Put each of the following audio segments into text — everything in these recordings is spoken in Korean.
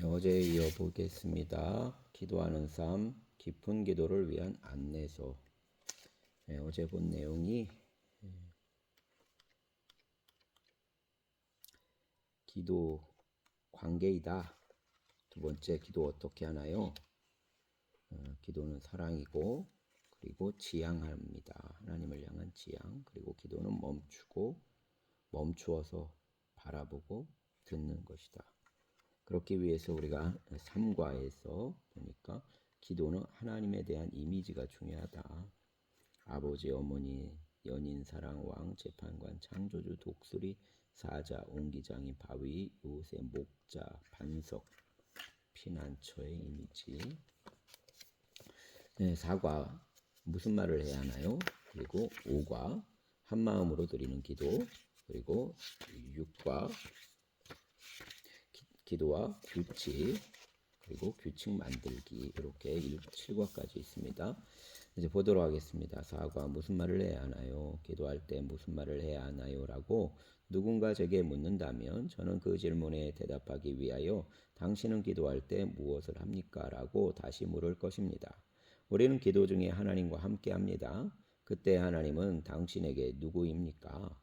어제 이어보겠습니다. 기도하는 삶, 깊은 기도를 위한 안내서. 어제 본 내용이 기도 관계이다. 두 번째, 기도 어떻게 하나요? 기도는 사랑이고, 그리고 지향합니다. 하나님을 향한 지향. 그리고 기도는 멈추어서 바라보고 듣는 것이다. 그렇기 위해서 우리가 3과에서 보니까 기도는 하나님에 대한 이미지가 중요하다. 아버지, 어머니, 연인, 사랑, 왕, 재판관, 창조주, 독수리, 사자, 옹기장이, 바위, 요새, 목자, 반석, 피난처의 이미지. 4과 무슨 말을 해야 하나요? 그리고 5과 한마음으로 드리는 기도. 그리고 6과 기도와 규칙, 그리고 규칙 만들기, 이렇게 7과까지 있습니다. 이제 보도록 하겠습니다. 4과 무슨 말을 해야 하나요? 기도할 때 무슨 말을 해야 하나요? 라고 누군가 제게 묻는다면 저는 그 질문에 대답하기 위하여 당신은 기도할 때 무엇을 합니까? 라고 다시 물을 것입니다. 우리는 기도 중에 하나님과 함께 합니다. 그때 하나님은 당신에게 누구입니까?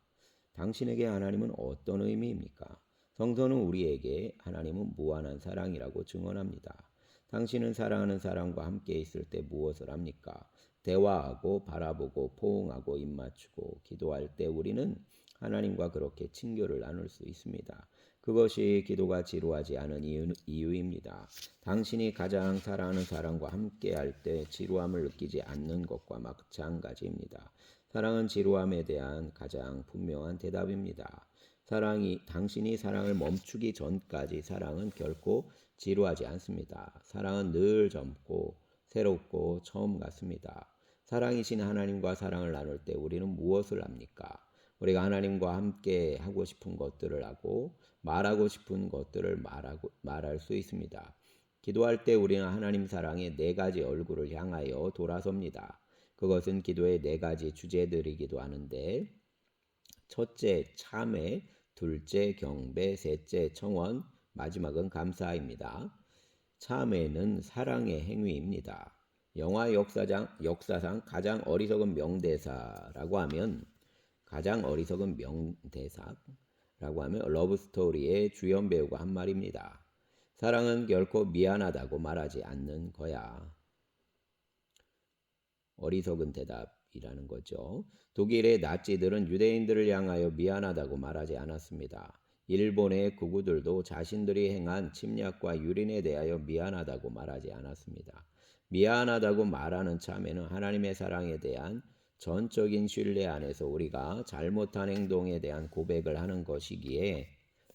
당신에게 하나님은 어떤 의미입니까? 성서는 우리에게 하나님은 무한한 사랑이라고 증언합니다. 당신은 사랑하는 사람과 함께 있을 때 무엇을 합니까? 대화하고 바라보고 포옹하고 입맞추고 기도할 때 우리는 하나님과 그렇게 친교를 나눌 수 있습니다. 그것이 기도가 지루하지 않은 이유입니다. 당신이 가장 사랑하는 사람과 함께 할 때 지루함을 느끼지 않는 것과 마찬가지입니다. 사랑은 지루함에 대한 가장 분명한 대답입니다. 당신이 사랑을 멈추기 전까지 사랑은 결코 지루하지 않습니다. 사랑은 늘 젊고 새롭고 처음 같습니다. 사랑이신 하나님과 사랑을 나눌 때 우리는 무엇을 합니까? 우리가 하나님과 함께 하고 싶은 것들을 하고 말하고 싶은 것들을 말할 수 있습니다. 기도할 때 우리는 하나님 사랑의 4가지 얼굴을 향하여 돌아섭니다. 그것은 기도의 4가지 주제들이기도 하는데, 첫째 참회, 둘째 경배, 셋째 청원, 마지막은 감사입니다. 참회는 사랑의 행위입니다. 영화 역사상 가장 어리석은 명대사라고 하면 러브스토리의 주연 배우가 한 말입니다. 사랑은 결코 미안하다고 말하지 않는 거야. 어리석은 대답이라는 거죠. 독일의 나치들은 유대인들을 향하여 미안하다고 말하지 않았습니다. 일본의 극우들도 자신들이 행한 침략과 유린에 대하여 미안하다고 말하지 않았습니다. 미안하다고 말하는 참회는 하나님의 사랑에 대한 전적인 신뢰 안에서 우리가 잘못한 행동에 대한 고백을 하는 것이기에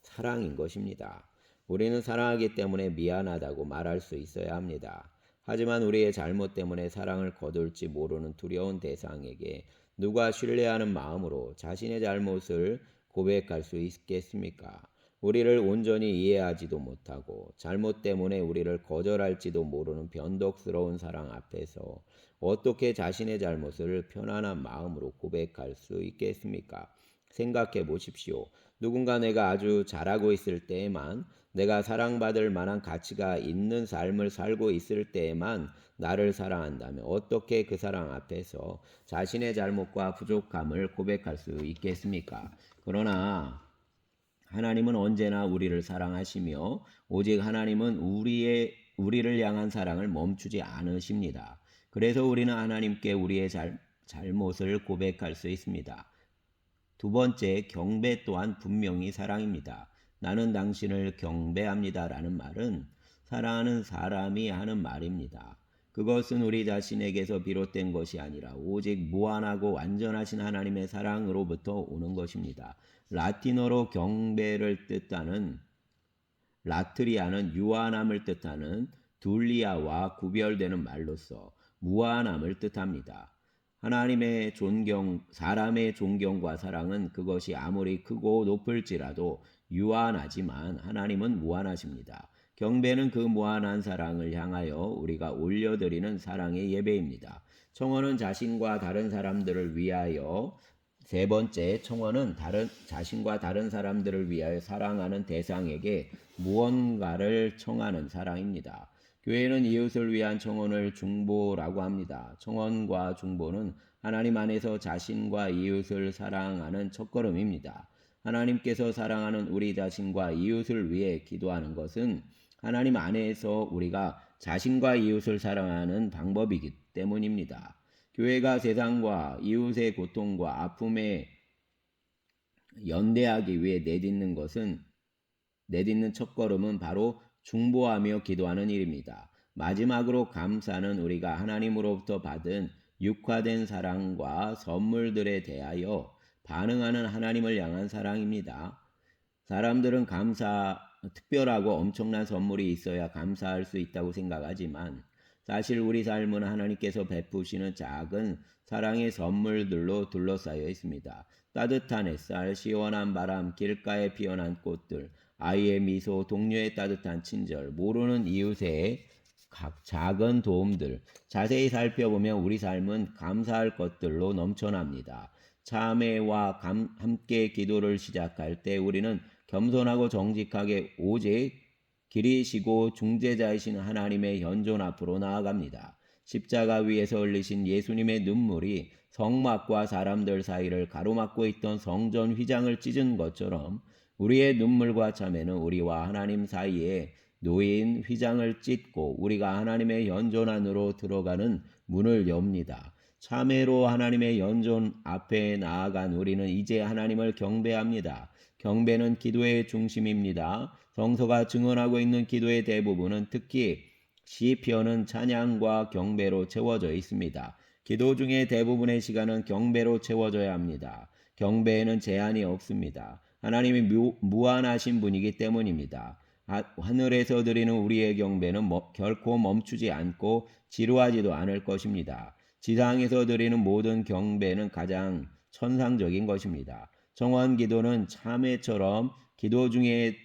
사랑인 것입니다. 우리는 사랑하기 때문에 미안하다고 말할 수 있어야 합니다. 하지만 우리의 잘못 때문에 사랑을 거둘지 모르는 두려운 대상에게 누가 신뢰하는 마음으로 자신의 잘못을 고백할 수 있겠습니까? 우리를 온전히 이해하지도 못하고 잘못 때문에 우리를 거절할지도 모르는 변덕스러운 사랑 앞에서 어떻게 자신의 잘못을 편안한 마음으로 고백할 수 있겠습니까? 생각해 보십시오. 누군가 내가 아주 잘하고 있을 때에만, 내가 사랑받을 만한 가치가 있는 삶을 살고 있을 때에만 나를 사랑한다면 어떻게 그 사랑 앞에서 자신의 잘못과 부족함을 고백할 수 있겠습니까? 그러나 하나님은 언제나 우리를 사랑하시며 오직 하나님은 우리를 향한 사랑을 멈추지 않으십니다. 그래서 우리는 하나님께 우리의 잘못을 고백할 수 있습니다. 두 번째, 경배 또한 분명히 사랑입니다. 나는 당신을 경배합니다 라는 말은 사랑하는 사람이 하는 말입니다. 그것은 우리 자신에게서 비롯된 것이 아니라 오직 무한하고 완전하신 하나님의 사랑으로부터 오는 것입니다. 라틴어로 경배를 뜻하는 라트리아는 유한함을 뜻하는 둘리아와 구별되는 말로서 무한함을 뜻합니다. 사람의 존경과 사랑은 그것이 아무리 크고 높을지라도 유한하지만 하나님은 무한하십니다. 경배는 그 무한한 사랑을 향하여 우리가 올려드리는 사랑의 예배입니다. 청원은 자신과 다른 사람들을 위하여 세 번째, 청원은 자신과 다른 사람들을 위하여 사랑하는 대상에게 무언가를 청하는 사랑입니다. 교회는 이웃을 위한 청원을 중보라고 합니다. 청원과 중보는 하나님 안에서 자신과 이웃을 사랑하는 첫걸음입니다. 하나님께서 사랑하는 우리 자신과 이웃을 위해 기도하는 것은 하나님 안에서 우리가 자신과 이웃을 사랑하는 방법이기 때문입니다. 교회가 세상과 이웃의 고통과 아픔에 연대하기 위해 내딛는 첫걸음은 바로 중보하며 기도하는 일입니다. 마지막으로 감사는 우리가 하나님으로부터 받은 육화된 사랑과 선물들에 대하여 반응하는 하나님을 향한 사랑입니다. 사람들은 특별하고 엄청난 선물이 있어야 감사할 수 있다고 생각하지만 사실 우리 삶은 하나님께서 베푸시는 작은 사랑의 선물들로 둘러싸여 있습니다. 따뜻한 햇살, 시원한 바람, 길가에 피어난 꽃들, 아이의 미소, 동료의 따뜻한 친절, 모르는 이웃의 각 작은 도움들, 자세히 살펴보면 우리 삶은 감사할 것들로 넘쳐납니다. 참회와 함께 기도를 시작할 때 우리는 겸손하고 정직하게 오직 길이시고 중재자이신 하나님의 현존 앞으로 나아갑니다. 십자가 위에서 흘리신 예수님의 눈물이 성막과 사람들 사이를 가로막고 있던 성전 휘장을 찢은 것처럼 우리의 눈물과 참회는 우리와 하나님 사이에 놓인 휘장을 찢고 우리가 하나님의 현존 안으로 들어가는 문을 엽니다. 참회로 하나님의 현존 앞에 나아간 우리는 이제 하나님을 경배합니다. 경배는 기도의 중심입니다. 성서가 증언하고 있는 기도의 대부분은 특히 시편은 찬양과 경배로 채워져 있습니다. 기도 중에 대부분의 시간은 경배로 채워져야 합니다. 경배에는 제한이 없습니다. 하나님이 무한하신 분이기 때문입니다. 하늘에서 드리는 우리의 경배는 결코 멈추지 않고 지루하지도 않을 것입니다. 지상에서 드리는 모든 경배는 가장 천상적인 것입니다. 정원 기도는 참회처럼 기도 중에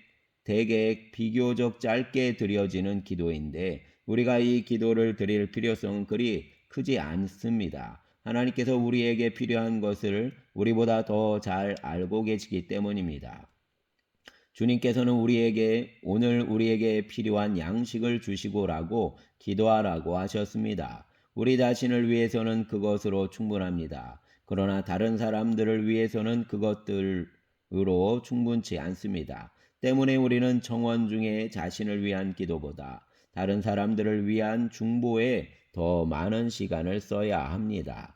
대개 비교적 짧게 드려지는 기도인데 우리가 이 기도를 드릴 필요성은 그리 크지 않습니다. 하나님께서 우리에게 필요한 것을 우리보다 더 잘 알고 계시기 때문입니다. 주님께서는 오늘 우리에게 필요한 양식을 주시고라고 기도하라고 하셨습니다. 우리 자신을 위해서는 그것으로 충분합니다. 그러나 다른 사람들을 위해서는 그것들로 충분치 않습니다. 때문에 우리는 청원 중에 자신을 위한 기도보다 다른 사람들을 위한 중보에 더 많은 시간을 써야 합니다.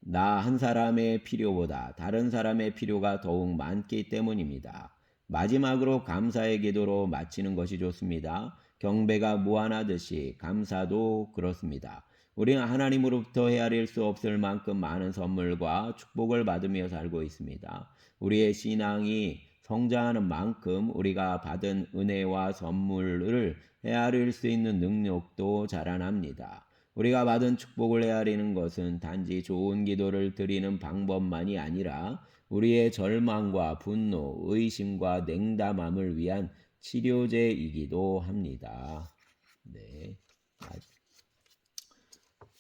나 한 사람의 필요보다 다른 사람의 필요가 더욱 많기 때문입니다. 마지막으로 감사의 기도로 마치는 것이 좋습니다. 경배가 무한하듯이 감사도 그렇습니다. 우리는 하나님으로부터 헤아릴 수 없을 만큼 많은 선물과 축복을 받으며 살고 있습니다. 우리의 신앙이 성장하는 만큼 우리가 받은 은혜와 선물을 헤아릴 수 있는 능력도 자라납니다. 우리가 받은 축복을 헤아리는 것은 단지 좋은 기도를 드리는 방법만이 아니라 우리의 절망과 분노, 의심과 냉담함을 위한 치료제이기도 합니다. 네.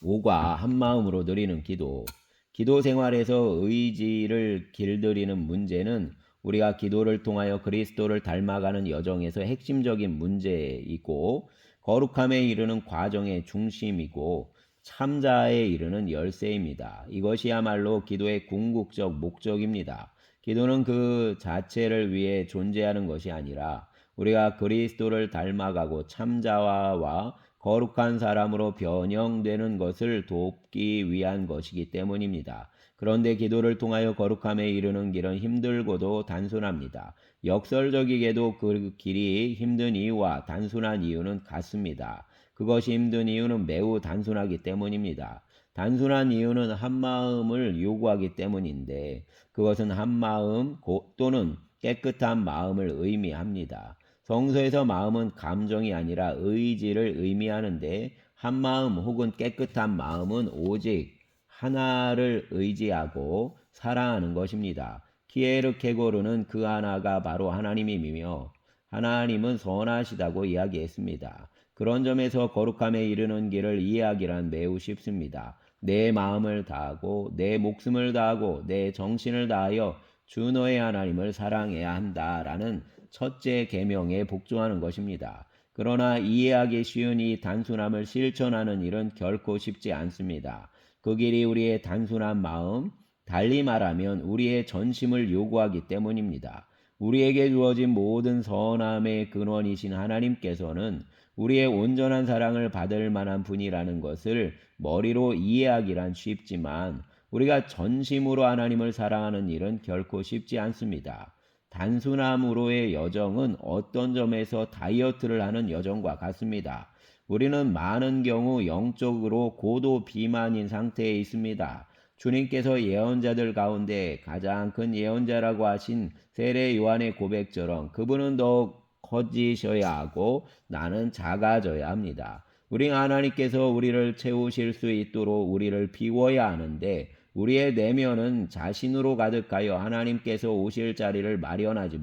5과 한마음으로 드리는 기도. 기도 생활에서 의지를 길들이는 문제는 우리가 기도를 통하여 그리스도를 닮아가는 여정에서 핵심적인 문제이고 거룩함에 이르는 과정의 중심이고 참자에 이르는 열쇠입니다. 이것이야말로 기도의 궁극적 목적입니다. 기도는 그 자체를 위해 존재하는 것이 아니라 우리가 그리스도를 닮아가고 참자와 거룩한 사람으로 변형되는 것을 돕기 위한 것이기 때문입니다. 그런데 기도를 통하여 거룩함에 이르는 길은 힘들고도 단순합니다. 역설적이게도 그 길이 힘든 이유와 단순한 이유는 같습니다. 그것이 힘든 이유는 매우 단순하기 때문입니다. 단순한 이유는 한마음을 요구하기 때문인데 그것은 한마음 또는 깨끗한 마음을 의미합니다. 성서에서 마음은 감정이 아니라 의지를 의미하는데 한마음 혹은 깨끗한 마음은 오직 하나를 의지하고 사랑하는 것입니다. 키에르케고르는 그 하나가 바로 하나님이며 하나님은 선하시다고 이야기했습니다. 그런 점에서 거룩함에 이르는 길을 이해하기란 매우 쉽습니다. 내 마음을 다하고 내 목숨을 다하고 내 정신을 다하여 주 너의 하나님을 사랑해야 한다라는 첫째 계명에 복종하는 것입니다. 그러나 이해하기 쉬운 이 단순함을 실천하는 일은 결코 쉽지 않습니다. 그 길이 우리의 단순한 마음, 달리 말하면 우리의 전심을 요구하기 때문입니다. 우리에게 주어진 모든 선함의 근원이신 하나님께서는 우리의 온전한 사랑을 받을 만한 분이라는 것을 머리로 이해하기란 쉽지만 우리가 전심으로 하나님을 사랑하는 일은 결코 쉽지 않습니다. 단순함으로의 여정은 어떤 점에서 다이어트를 하는 여정과 같습니다. 우리는 많은 경우 영적으로 고도 비만인 상태에 있습니다. 주님께서 예언자들 가운데 가장 큰 예언자라고 하신 세례 요한의 고백처럼 그분은 더욱 커지셔야 하고 나는 작아져야 합니다. 우리 하나님께서 우리를 채우실 수 있도록 우리를 비워야 하는데 우리의 내면은 자신으로 가득하여 하나님께서 오실 자리를 마련하지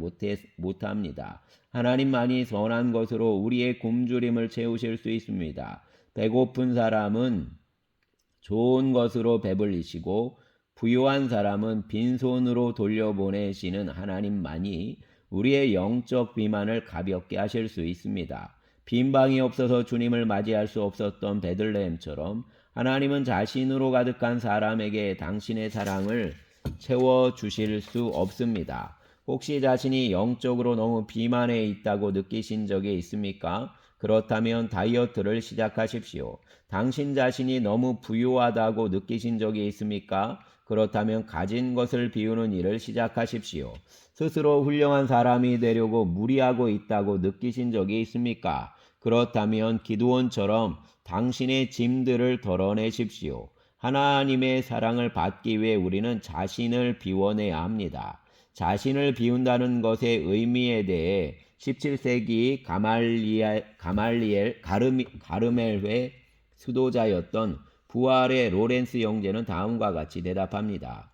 못합니다. 하나님만이 선한 것으로 우리의 굶주림을 채우실 수 있습니다. 배고픈 사람은 좋은 것으로 배불리시고 부유한 사람은 빈손으로 돌려보내시는 하나님만이 우리의 영적 비만을 가볍게 하실 수 있습니다. 빈방이 없어서 주님을 맞이할 수 없었던 베들레헴처럼 하나님은 자신으로 가득한 사람에게 당신의 사랑을 채워주실 수 없습니다. 혹시 자신이 영적으로 너무 비만해 있다고 느끼신 적이 있습니까? 그렇다면 다이어트를 시작하십시오. 당신 자신이 너무 부유하다고 느끼신 적이 있습니까? 그렇다면 가진 것을 비우는 일을 시작하십시오. 스스로 훌륭한 사람이 되려고 무리하고 있다고 느끼신 적이 있습니까? 그렇다면 기드온처럼 당신의 짐들을 덜어내십시오. 하나님의 사랑을 받기 위해 우리는 자신을 비워내야 합니다. 자신을 비운다는 것의 의미에 대해 17세기 가르멜회 수도자였던 부활의 로렌스 형제는 다음과 같이 대답합니다.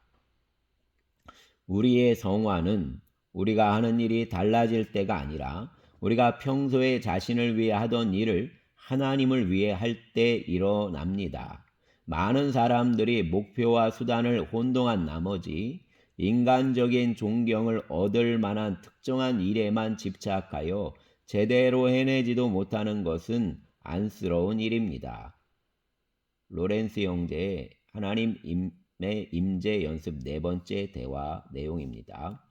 우리의 성화는 우리가 하는 일이 달라질 때가 아니라 우리가 평소에 자신을 위해 하던 일을 하나님을 위해 할 때 일어납니다. 많은 사람들이 목표와 수단을 혼동한 나머지 인간적인 존경을 얻을 만한 특정한 일에만 집착하여 제대로 해내지도 못하는 것은 안쓰러운 일입니다. 로렌스 형제의 하나님의 임재 연습 네 번째 대화 내용입니다.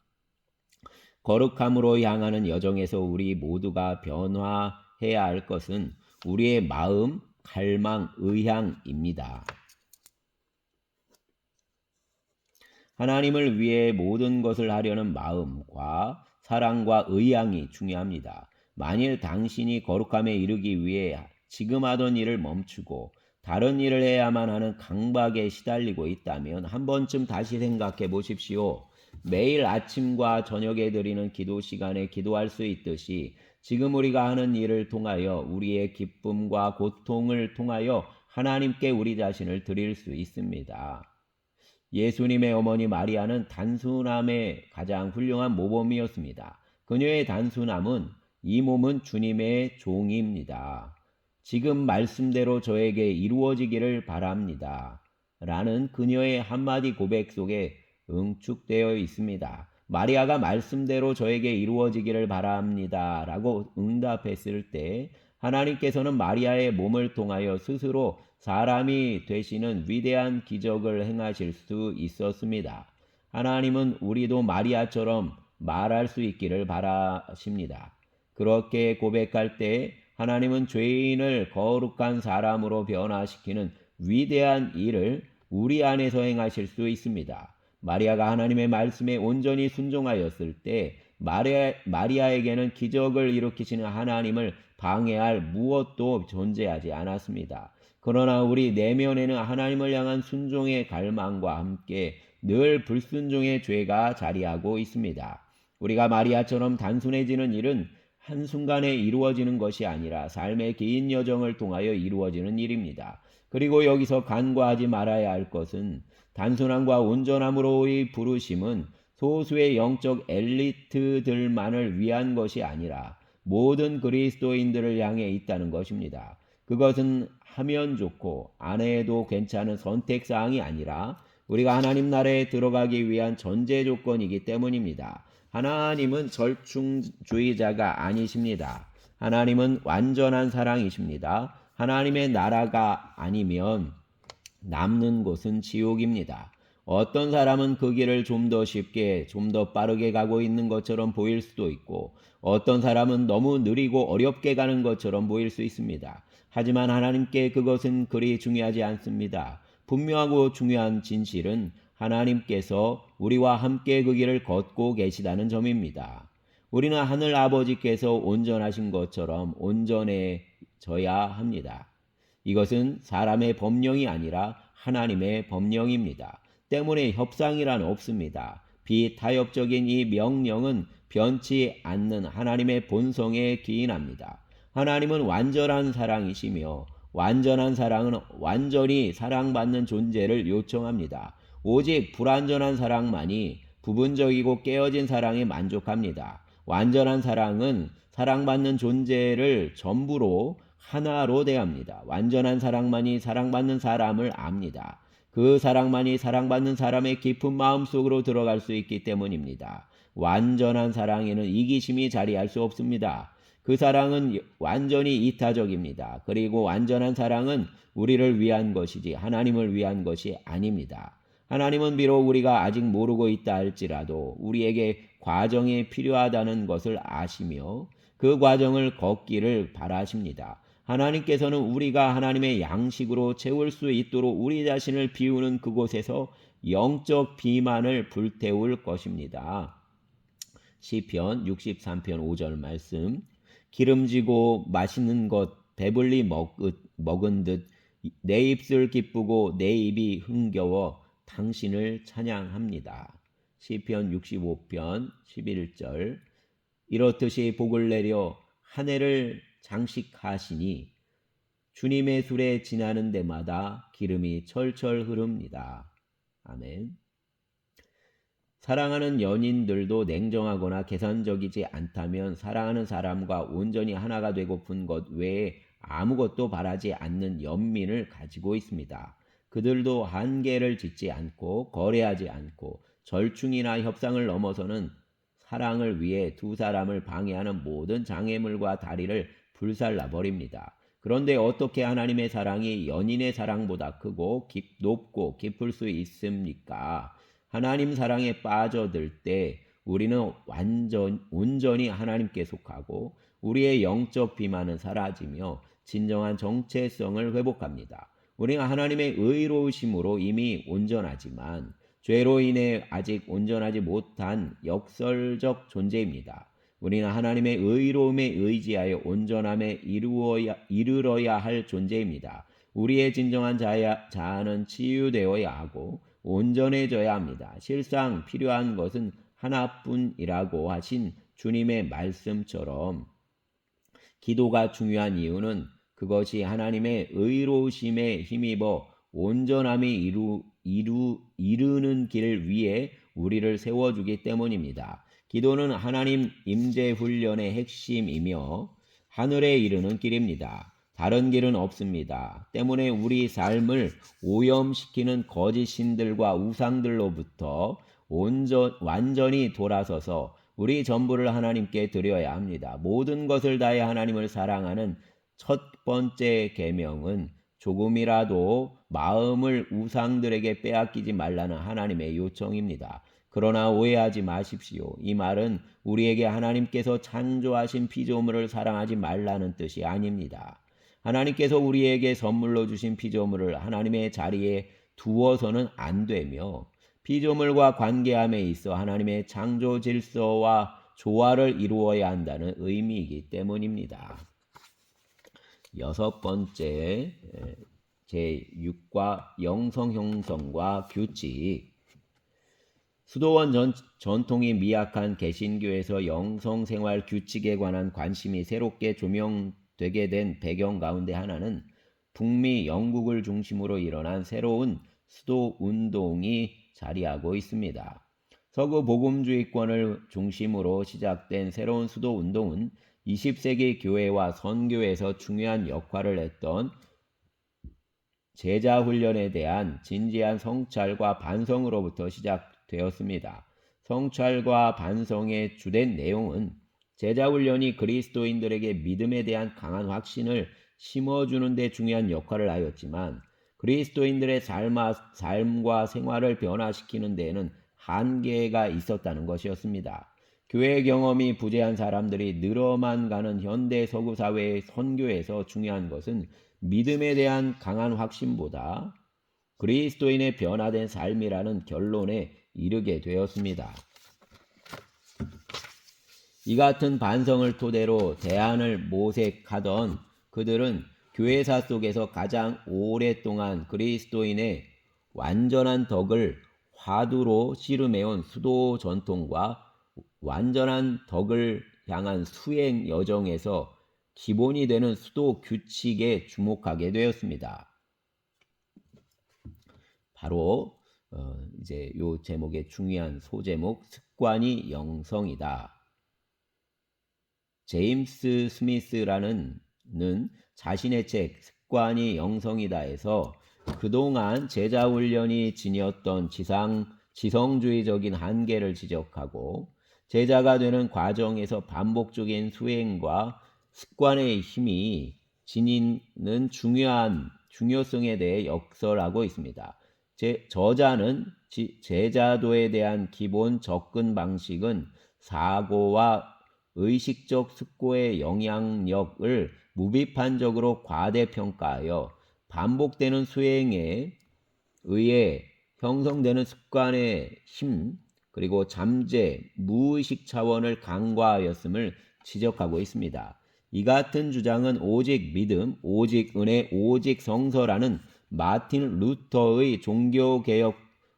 거룩함으로 향하는 여정에서 우리 모두가 변화해야 할 것은 우리의 마음, 갈망, 의향입니다. 하나님을 위해 모든 것을 하려는 마음과 사랑과 의향이 중요합니다. 만일 당신이 거룩함에 이르기 위해 지금 하던 일을 멈추고 다른 일을 해야만 하는 강박에 시달리고 있다면 한 번쯤 다시 생각해 보십시오. 매일 아침과 저녁에 드리는 기도 시간에 기도할 수 있듯이 지금 우리가 하는 일을 통하여 우리의 기쁨과 고통을 통하여 하나님께 우리 자신을 드릴 수 있습니다. 예수님의 어머니 마리아는 단순함의 가장 훌륭한 모범이었습니다. 그녀의 단순함은 이 몸은 주님의 종입니다. 지금 말씀대로 저에게 이루어지기를 바랍니다. 라는 그녀의 한마디 고백 속에 응축되어 있습니다. 마리아가 말씀대로 저에게 이루어지기를 바랍니다. 라고 응답했을 때 하나님께서는 마리아의 몸을 통하여 스스로 사람이 되시는 위대한 기적을 행하실 수 있었습니다. 하나님은 우리도 마리아처럼 말할 수 있기를 바라십니다. 그렇게 고백할 때 하나님은 죄인을 거룩한 사람으로 변화시키는 위대한 일을 우리 안에서 행하실 수 있습니다. 마리아가 하나님의 말씀에 온전히 순종하였을 때 마리아에게는 기적을 일으키시는 하나님을 방해할 무엇도 존재하지 않았습니다. 그러나 우리 내면에는 하나님을 향한 순종의 갈망과 함께 늘 불순종의 죄가 자리하고 있습니다. 우리가 마리아처럼 단순해지는 일은 한순간에 이루어지는 것이 아니라 삶의 긴 여정을 통하여 이루어지는 일입니다. 그리고 여기서 간과하지 말아야 할 것은 단순함과 온전함으로의 부르심은 소수의 영적 엘리트들만을 위한 것이 아니라 모든 그리스도인들을 향해 있다는 것입니다. 그것은 하면 좋고 안 해도 괜찮은 선택사항이 아니라 우리가 하나님 나라에 들어가기 위한 전제 조건이기 때문입니다. 하나님은 절충주의자가 아니십니다. 하나님은 완전한 사랑이십니다. 하나님의 나라가 아니면 남는 곳은 지옥입니다. 어떤 사람은 그 길을 좀 더 쉽게, 좀 더 빠르게 가고 있는 것처럼 보일 수도 있고, 어떤 사람은 너무 느리고 어렵게 가는 것처럼 보일 수 있습니다. 하지만 하나님께 그것은 그리 중요하지 않습니다. 분명하고 중요한 진실은 하나님께서 우리와 함께 그 길을 걷고 계시다는 점입니다. 우리는 하늘 아버지께서 온전하신 것처럼 온전해져야 합니다. 이것은 사람의 법령이 아니라 하나님의 법령입니다. 때문에 협상이란 없습니다. 비타협적인 이 명령은 변치 않는 하나님의 본성에 기인합니다. 하나님은 완전한 사랑이시며 완전한 사랑은 완전히 사랑받는 존재를 요청합니다. 오직 불완전한 사랑만이 부분적이고 깨어진 사랑에 만족합니다. 완전한 사랑은 사랑받는 존재를 전부로 하나로 대합니다. 완전한 사랑만이 사랑받는 사람을 압니다. 그 사랑만이 사랑받는 사람의 깊은 마음속으로 들어갈 수 있기 때문입니다. 완전한 사랑에는 이기심이 자리할 수 없습니다. 그 사랑은 완전히 이타적입니다. 그리고 완전한 사랑은 우리를 위한 것이지 하나님을 위한 것이 아닙니다. 하나님은 비록 우리가 아직 모르고 있다 할지라도 우리에게 과정이 필요하다는 것을 아시며 그 과정을 걷기를 바라십니다. 하나님께서는 우리가 하나님의 양식으로 채울 수 있도록 우리 자신을 비우는 그곳에서 영적 비만을 불태울 것입니다. 시편 63편 5절 말씀. 기름지고 맛있는 것 배불리 먹은 듯 내 입술 기쁘고 내 입이 흥겨워 당신을 찬양합니다. 시편 65편 11절. 이렇듯이 복을 내려 한 해를 장식하시니 주님의 술에 지나는 데마다 기름이 철철 흐릅니다. 아멘. 사랑하는 연인들도 냉정하거나 계산적이지 않다면 사랑하는 사람과 온전히 하나가 되고픈 것 외에 아무것도 바라지 않는 연민을 가지고 있습니다. 그들도 한계를 짓지 않고 거래하지 않고 절충이나 협상을 넘어서는 사랑을 위해 두 사람을 방해하는 모든 장애물과 다리를 불살라 버립니다. 그런데 어떻게 하나님의 사랑이 연인의 사랑보다 크고 높고 깊을 수 있습니까? 하나님 사랑에 빠져들 때 우리는 온전히 하나님께 속하고 우리의 영적 비만은 사라지며 진정한 정체성을 회복합니다. 우리가 하나님의 의로우심으로 이미 온전하지만 죄로 인해 아직 온전하지 못한 역설적 존재입니다. 우리는 하나님의 의로움에 의지하여 온전함에 이르러야 할 존재입니다. 우리의 진정한 자아는 치유되어야 하고 온전해져야 합니다. 실상 필요한 것은 하나뿐이라고 하신 주님의 말씀처럼 기도가 중요한 이유는 그것이 하나님의 의로우심에 힘입어 온전함이 이르는 길 위에 우리를 세워주기 때문입니다. 기도는 하나님 임재 훈련의 핵심이며 하늘에 이르는 길입니다. 다른 길은 없습니다. 때문에 우리 삶을 오염시키는 거짓 신들과 우상들로부터 완전히 돌아서서 우리 전부를 하나님께 드려야 합니다. 모든 것을 다해 하나님을 사랑하는 첫 번째 계명은 조금이라도 마음을 우상들에게 빼앗기지 말라는 하나님의 요청입니다. 그러나 오해하지 마십시오. 이 말은 우리에게 하나님께서 창조하신 피조물을 사랑하지 말라는 뜻이 아닙니다. 하나님께서 우리에게 선물로 주신 피조물을 하나님의 자리에 두어서는 안 되며 피조물과 관계함에 있어 하나님의 창조 질서와 조화를 이루어야 한다는 의미이기 때문입니다. 여섯 번째, 제6과 영성 형성과 규칙. 수도원 전통이 미약한 개신교에서 영성생활 규칙에 관한 관심이 새롭게 조명되게 된 배경 가운데 하나는 북미 영국을 중심으로 일어난 새로운 수도운동이 자리하고 있습니다. 서구 복음주의권을 중심으로 시작된 새로운 수도운동은 20세기 교회와 선교에서 중요한 역할을 했던 제자 훈련에 대한 진지한 성찰과 반성으로부터 시작되었습니다. 성찰과 반성의 주된 내용은 제자 훈련이 그리스도인들에게 믿음에 대한 강한 확신을 심어주는 데 중요한 역할을 하였지만 그리스도인들의 삶과 생활을 변화시키는 데에는 한계가 있었다는 것이었습니다. 교회 경험이 부재한 사람들이 늘어만 가는 현대 서구 사회의 선교에서 중요한 것은 믿음에 대한 강한 확신보다 그리스도인의 변화된 삶이라는 결론에 이르게 되었습니다. 이 같은 반성을 토대로 대안을 모색하던 그들은 교회사 속에서 가장 오랫동안 그리스도인의 완전한 덕을 화두로 씨름해온 수도 전통과 완전한 덕을 향한 수행 여정에서 기본이 되는 수도 규칙에 주목하게 되었습니다. 바로 이제 요 제목의 중요한 소제목 습관이 영성이다. 제임스 스미스라는 자신의 책 습관이 영성이다에서 그동안 제자 훈련이 지녔던 지성주의적인 한계를 지적하고 제자가 되는 과정에서 반복적인 수행과 습관의 힘이 지니는 중요성에 대해 역설하고 있습니다. 저자는 제자도에 대한 기본 접근 방식은 사고와 의식적 습고의 영향력을 무비판적으로 과대평가하여 반복되는 수행에 의해 형성되는 습관의 힘 그리고 잠재, 무의식 차원을 간과하였음을 지적하고 있습니다. 이 같은 주장은 오직 믿음, 오직 은혜, 오직 성서라는 마틴 루터의 종교개혁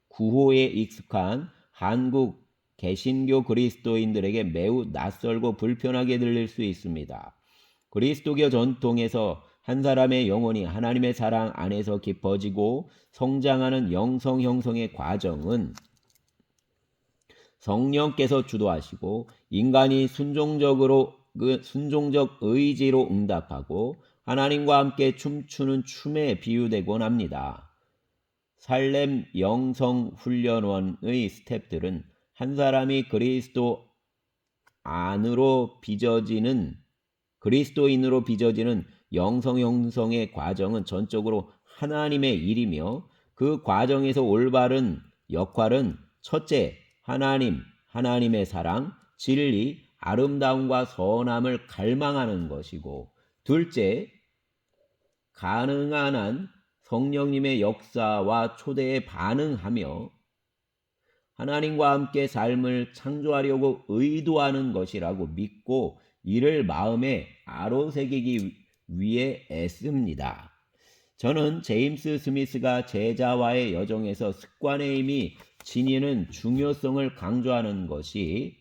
구호에 익숙한 한국 개신교 그리스도인들에게 매우 낯설고 불편하게 들릴 수 있습니다. 그리스도교 전통에서 한 사람의 영혼이 하나님의 사랑 안에서 깊어지고 성장하는 영성 형성의 과정은 성령께서 주도하시고 인간이 순종적 의지로 응답하고 하나님과 함께 춤추는 춤에 비유되곤 합니다. 살렘 영성 훈련원의 스텝들은 한 사람이 그리스도인으로 빚어지는 영성 형성의 과정은 전적으로 하나님의 일이며 그 과정에서 올바른 역할은 첫째, 하나님의 사랑, 진리, 아름다움과 선함을 갈망하는 것이고 둘째, 가능한 한 성령님의 역사와 초대에 반응하며 하나님과 함께 삶을 창조하려고 의도하는 것이라고 믿고 이를 마음에 아로새기기 위해 애씁니다. 저는 제임스 스미스가 제자와의 여정에서 습관의 힘이 지니는 중요성을 강조하는 것이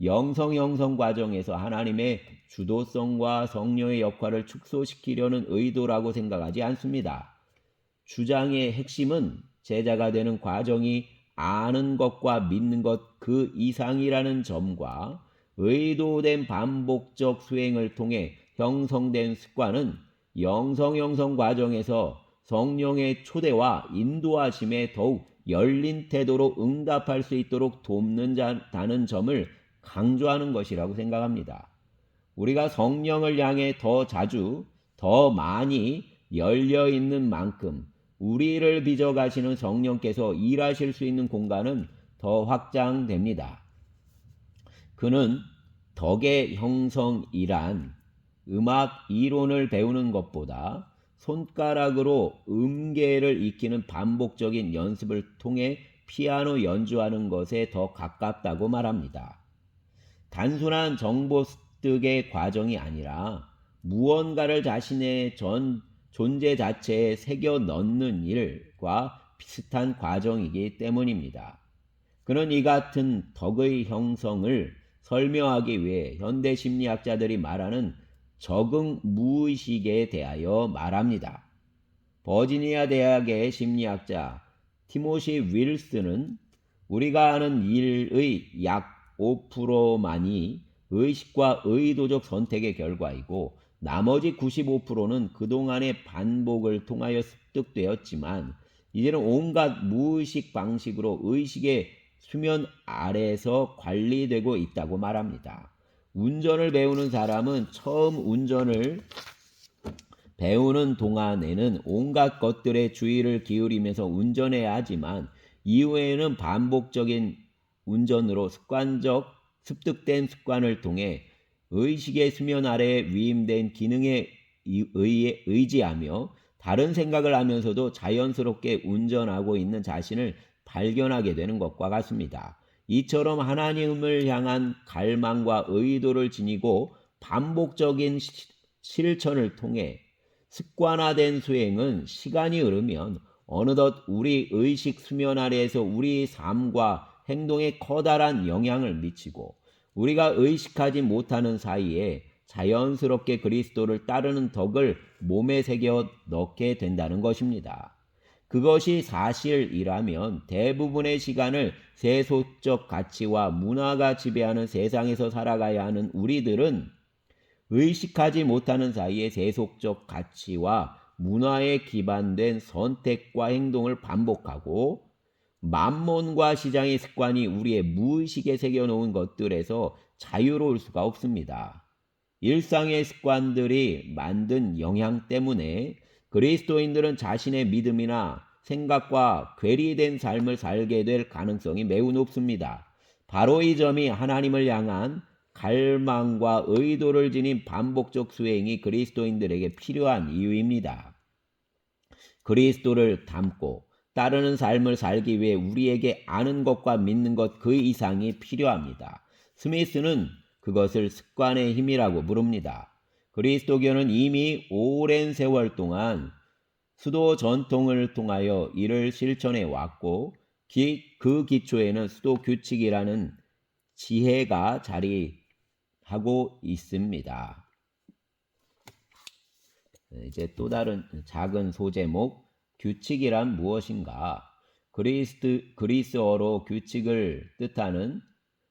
영성 형성 과정에서 하나님의 주도성과 성령의 역할을 축소시키려는 의도라고 생각하지 않습니다. 주장의 핵심은 제자가 되는 과정이 아는 것과 믿는 것 그 이상이라는 점과 의도된 반복적 수행을 통해 형성된 습관은 영성 형성 과정에서 성령의 초대와 인도하심에 더욱 열린 태도로 응답할 수 있도록 돕는다는 점을 강조하는 것이라고 생각합니다. 우리가 성령을 향해 더 자주, 더 많이 열려 있는 만큼 우리를 빚어가시는 성령께서 일하실 수 있는 공간은 더 확장됩니다. 그는 덕의 형성이란 음악 이론을 배우는 것보다 손가락으로 음계를 익히는 반복적인 연습을 통해 피아노 연주하는 것에 더 가깝다고 말합니다. 단순한 정보 습득의 과정이 아니라 무언가를 자신의 존재 자체에 새겨 넣는 일과 비슷한 과정이기 때문입니다. 그는 이 같은 덕의 형성을 설명하기 위해 현대 심리학자들이 말하는 적응 무의식에 대하여 말합니다. 버지니아 대학의 심리학자 티모시 윌슨은 우리가 하는 일의 약 5%만이 의식과 의도적 선택의 결과이고 나머지 95%는 그동안의 반복을 통하여 습득되었지만 이제는 온갖 무의식 방식으로 의식의 수면 아래에서 관리되고 있다고 말합니다. 운전을 배우는 사람은 처음 운전을 배우는 동안에는 온갖 것들에 주의를 기울이면서 운전해야 하지만 이후에는 반복적인 운전으로 습득된 습관을 통해 의식의 수면 아래에 위임된 기능에 의해 의지하며 다른 생각을 하면서도 자연스럽게 운전하고 있는 자신을 발견하게 되는 것과 같습니다. 이처럼 하나님을 향한 갈망과 의도를 지니고 반복적인 실천을 통해 습관화된 수행은 시간이 흐르면 어느덧 우리 의식 수면 아래에서 우리 삶과 행동에 커다란 영향을 미치고 우리가 의식하지 못하는 사이에 자연스럽게 그리스도를 따르는 덕을 몸에 새겨 넣게 된다는 것입니다. 그것이 사실이라면 대부분의 시간을 세속적 가치와 문화가 지배하는 세상에서 살아가야 하는 우리들은 의식하지 못하는 사이에 세속적 가치와 문화에 기반된 선택과 행동을 반복하고 만몬과 시장의 습관이 우리의 무의식에 새겨놓은 것들에서 자유로울 수가 없습니다. 일상의 습관들이 만든 영향 때문에 그리스도인들은 자신의 믿음이나 생각과 괴리된 삶을 살게 될 가능성이 매우 높습니다. 바로 이 점이 하나님을 향한 갈망과 의도를 지닌 반복적 수행이 그리스도인들에게 필요한 이유입니다. 그리스도를 닮고 따르는 삶을 살기 위해 우리에게 아는 것과 믿는 것 그 이상이 필요합니다. 스미스는 그것을 습관의 힘이라고 부릅니다. 그리스도교는 이미 오랜 세월 동안 수도 전통을 통하여 이를 실천해 왔고 그 기초에는 수도 규칙이라는 지혜가 자리하고 있습니다. 이제 또 다른 작은 소제목, 규칙이란 무엇인가? 그리스어로 규칙을 뜻하는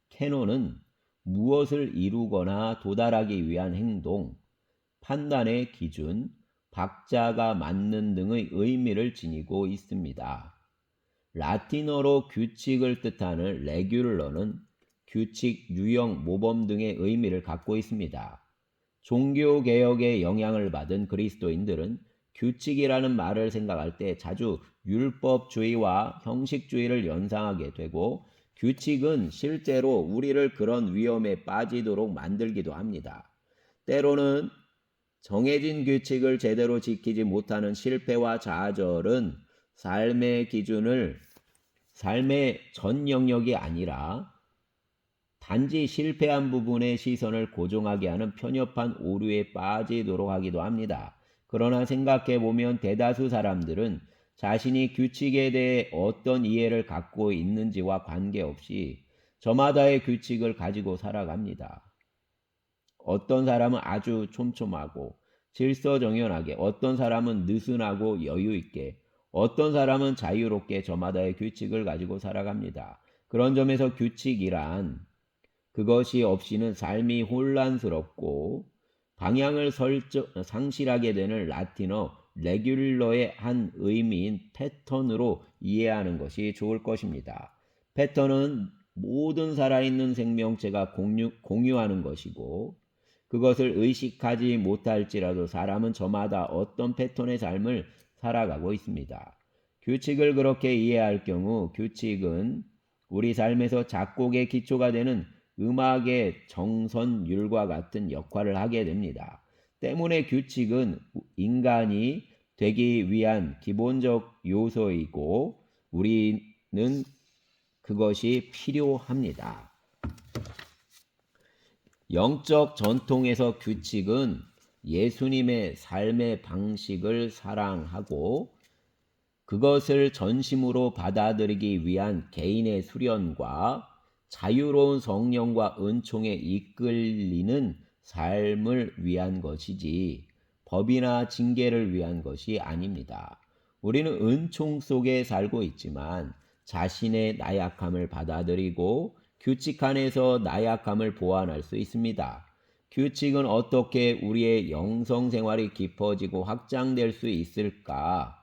캐논은 무엇을 이루거나 도달하기 위한 행동, 판단의 기준, 박자가 맞는 등의 의미를 지니고 있습니다. 라틴어로 규칙을 뜻하는 레귤러는 규칙, 유형, 모범 등의 의미를 갖고 있습니다. 종교개혁의 영향을 받은 그리스도인들은 규칙이라는 말을 생각할 때 자주 율법주의와 형식주의를 연상하게 되고 규칙은 실제로 우리를 그런 위험에 빠지도록 만들기도 합니다. 때로는 정해진 규칙을 제대로 지키지 못하는 실패와 좌절은 삶의 전 영역이 아니라 단지 실패한 부분에 시선을 고정하게 하는 편협한 오류에 빠지도록 하기도 합니다. 그러나 생각해보면 대다수 사람들은 자신이 규칙에 대해 어떤 이해를 갖고 있는지와 관계없이 저마다의 규칙을 가지고 살아갑니다. 어떤 사람은 아주 촘촘하고 질서정연하게, 어떤 사람은 느슨하고 여유있게, 어떤 사람은 자유롭게 저마다의 규칙을 가지고 살아갑니다. 그런 점에서 규칙이란 그것이 없이는 삶이 혼란스럽고 방향을 상실하게 되는 라틴어 레귤러의 한 의미인 패턴으로 이해하는 것이 좋을 것입니다. 패턴은 모든 살아있는 생명체가 공유하는 것이고 그것을 의식하지 못할지라도 사람은 저마다 어떤 패턴의 삶을 살아가고 있습니다. 규칙을 그렇게 이해할 경우 규칙은 우리 삶에서 작곡의 기초가 되는 음악의 정선율과 같은 역할을 하게 됩니다. 때문에 규칙은 인간이 되기 위한 기본적 요소이고 우리는 그것이 필요합니다. 영적 전통에서 규칙은 예수님의 삶의 방식을 사랑하고 그것을 전심으로 받아들이기 위한 개인의 수련과 자유로운 성령과 은총에 이끌리는 삶을 위한 것이지 법이나 징계를 위한 것이 아닙니다. 우리는 은총 속에 살고 있지만 자신의 나약함을 받아들이고 규칙 안에서 나약함을 보완할 수 있습니다. 규칙은 어떻게 우리의 영성 생활이 깊어지고 확장될 수 있을까?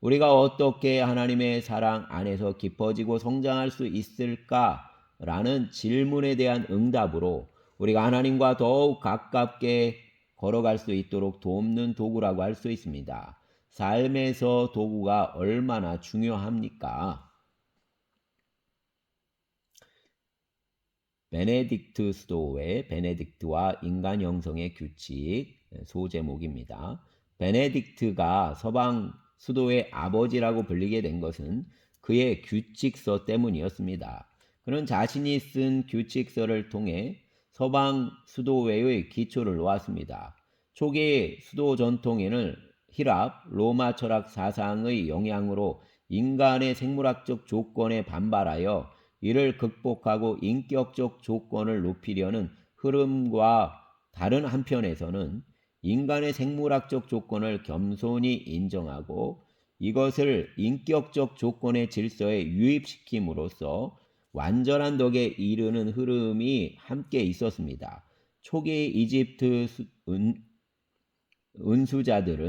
우리가 어떻게 하나님의 사랑 안에서 깊어지고 성장할 수 있을까? 라는 질문에 대한 응답으로 우리가 하나님과 더욱 가깝게 걸어갈 수 있도록 돕는 도구라고 할 수 있습니다. 삶에서 도구가 얼마나 중요합니까? 베네딕트 수도의 베네딕트와 인간 형성의 규칙 소제목입니다. 베네딕트가 서방 수도의 아버지라고 불리게 된 것은 그의 규칙서 때문이었습니다. 그는 자신이 쓴 규칙서를 통해 서방 수도회의 기초를 놓았습니다. 초기 수도 전통에는 히랍, 로마 철학 사상의 영향으로 인간의 생물학적 조건에 반발하여 이를 극복하고 인격적 조건을 높이려는 흐름과 다른 한편에서는 인간의 생물학적 조건을 겸손히 인정하고 이것을 인격적 조건의 질서에 유입시킴으로써 완전한 덕에 이르는 흐름이 함께 있었습니다. 초기 이집트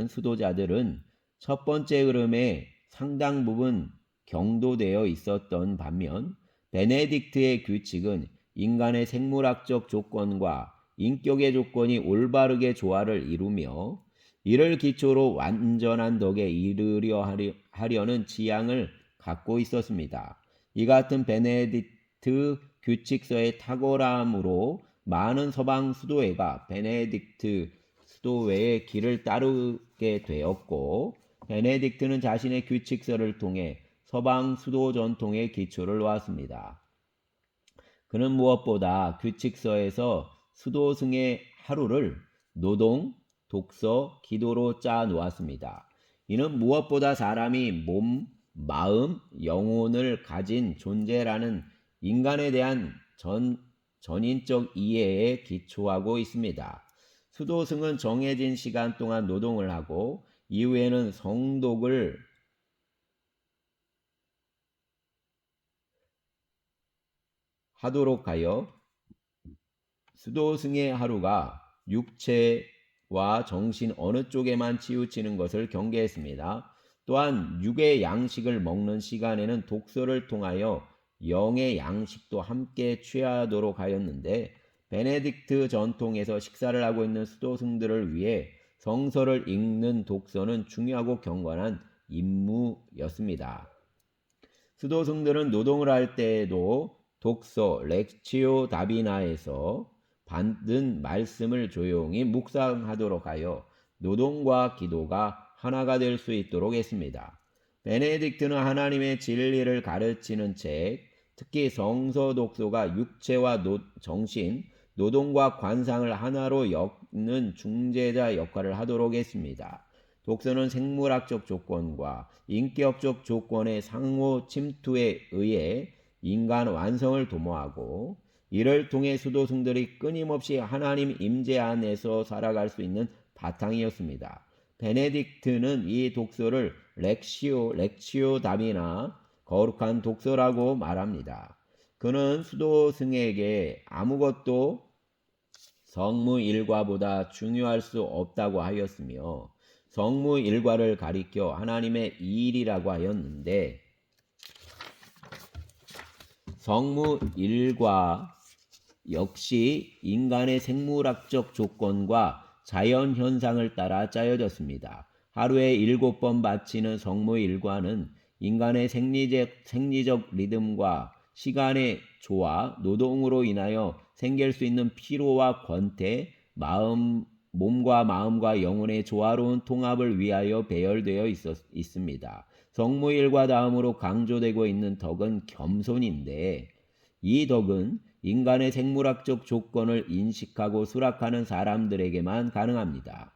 수도자들은 첫 번째 흐름에 상당 부분 경도되어 있었던 반면 베네딕트의 규칙은 인간의 생물학적 조건과 인격의 조건이 올바르게 조화를 이루며 이를 기초로 완전한 덕에 이르려 하려는 지향을 갖고 있었습니다. 이 같은 베네딕트 규칙서의 탁월함으로 많은 서방 수도회가 베네딕트 수도회의 길을 따르게 되었고 베네딕트는 자신의 규칙서를 통해 서방 수도 전통의 기초를 놓았습니다. 그는 무엇보다 규칙서에서 수도승의 하루를 노동, 독서, 기도로 짜 놓았습니다. 이는 무엇보다 사람이 몸, 마음, 영혼을 가진 존재라는 인간에 대한 전인적 이해에 기초하고 있습니다. 수도승은 정해진 시간 동안 노동을 하고 이후에는 성독을 하도록 하여 수도승의 하루가 육체와 정신 어느 쪽에만 치우치는 것을 경계했습니다. 또한 육의 양식을 먹는 시간에는 독서를 통하여 영의 양식도 함께 취하도록 하였는데 베네딕트 전통에서 식사를 하고 있는 수도승들을 위해 성서를 읽는 독서는 중요하고 경건한 임무였습니다. 수도승들은 노동을 할 때에도 독서 렉치오 다비나에서 받은 말씀을 조용히 묵상하도록 하여 노동과 기도가 하나가 될 수 있도록 했습니다. 베네딕트는 하나님의 진리를 가르치는 책, 특히 성서 독서가 육체와 정신, 노동과 관상을 하나로 엮는 중재자 역할을 하도록 했습니다. 독서는 생물학적 조건과 인격적 조건의 상호 침투에 의해 인간 완성을 도모하고 이를 통해 수도승들이 끊임없이 하나님 임재 안에서 살아갈 수 있는 바탕이었습니다. 베네딕트는 이 독서를 렉시오 다비나 거룩한 독서라고 말합니다. 그는 수도승에게 아무것도 성무 일과보다 중요할 수 없다고 하였으며 성무 일과를 가리켜 하나님의 일이라고 하였는데 성무 일과 역시 인간의 생물학적 조건과 자연 현상을 따라 짜여졌습니다. 하루에 7번 바치는 성무 일과는 인간의 생리적 리듬과 시간의 조화, 노동으로 인하여 생길 수 있는 피로와 권태, 몸과 마음과 영혼의 조화로운 통합을 위하여 배열되어 있습니다. 성무일과 다음으로 강조되고 있는 덕은 겸손인데 이 덕은 인간의 생물학적 조건을 인식하고 수락하는 사람들에게만 가능합니다.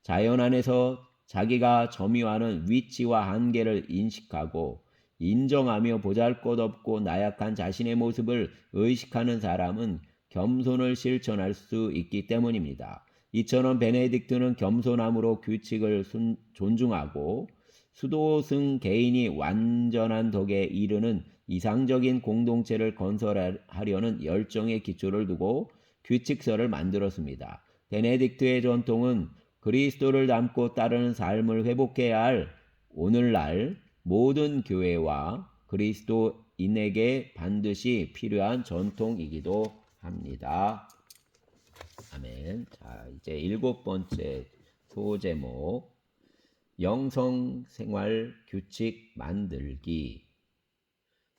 자연 안에서 자기가 점유하는 위치와 한계를 인식하고 인정하며 보잘것없고 나약한 자신의 모습을 의식하는 사람은 겸손을 실천할 수 있기 때문입니다. 이처럼 베네딕트는 겸손함으로 규칙을 존중하고 수도승 개인이 완전한 덕에 이르는 이상적인 공동체를 건설하려는 열정의 기초를 두고 규칙서를 만들었습니다. 베네딕트의 전통은 그리스도를 닮고 따르는 삶을 회복해야 할 오늘날 모든 교회와 그리스도인에게 반드시 필요한 전통이기도 합니다. 아멘. 자, 이제 7번째 소제목 영성생활 규칙 만들기.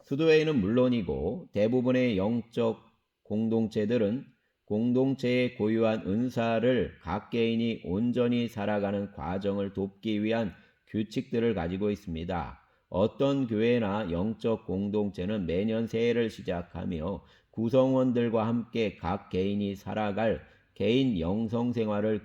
수도회는 물론이고 대부분의 영적 공동체들은 공동체의 고유한 은사를 각 개인이 온전히 살아가는 과정을 돕기 위한 규칙들을 가지고 있습니다. 어떤 교회나 영적 공동체는 매년 새해를 시작하며 구성원들과 함께 각 개인이 살아갈 개인 영성생활을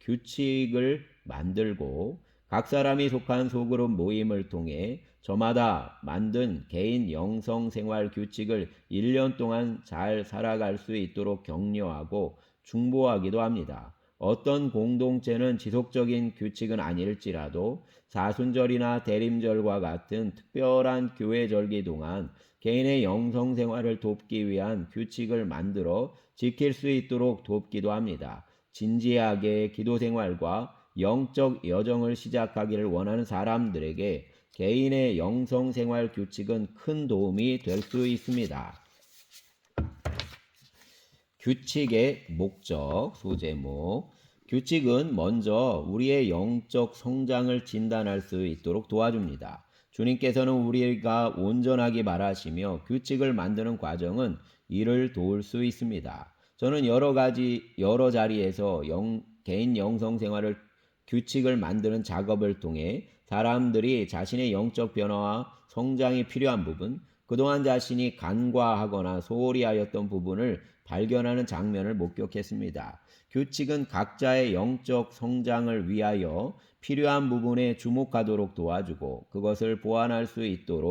규칙을 만들고 각 사람이 속한 소그룹 모임을 통해 저마다 만든 개인 영성생활 규칙을 1년 동안 잘 살아갈 수 있도록 격려하고 중보하기도 합니다. 어떤 공동체는 지속적인 규칙은 아닐지라도 사순절이나 대림절과 같은 특별한 교회 절기 동안 개인의 영성생활을 돕기 위한 규칙을 만들어 지킬 수 있도록 돕기도 합니다. 진지하게 기도생활과 영적 여정을 시작하기를 원하는 사람들에게 개인의 영성생활 규칙은 큰 도움이 될 수 있습니다. 규칙의 목적, 소제목. 규칙은 먼저 우리의 영적 성장을 진단할 수 있도록 도와줍니다. 주님께서는 우리가 온전하기 바라시며 규칙을 만드는 과정은 이를 도울 수 있습니다. 저는 여러 자리에서 개인 영성생활을 규칙을 만드는 작업을 통해 사람들이 자신의 영적 변화와 성장이 필요한 부분, 그동안 자신이 간과하거나 소홀히 하였던 부분을 발견하는 장면을 목격했습니다. 규칙은 각자의 영적 성장을 위하여 필요한 부분에 주목하도록 도와주고 그것을 보완할 수 있도록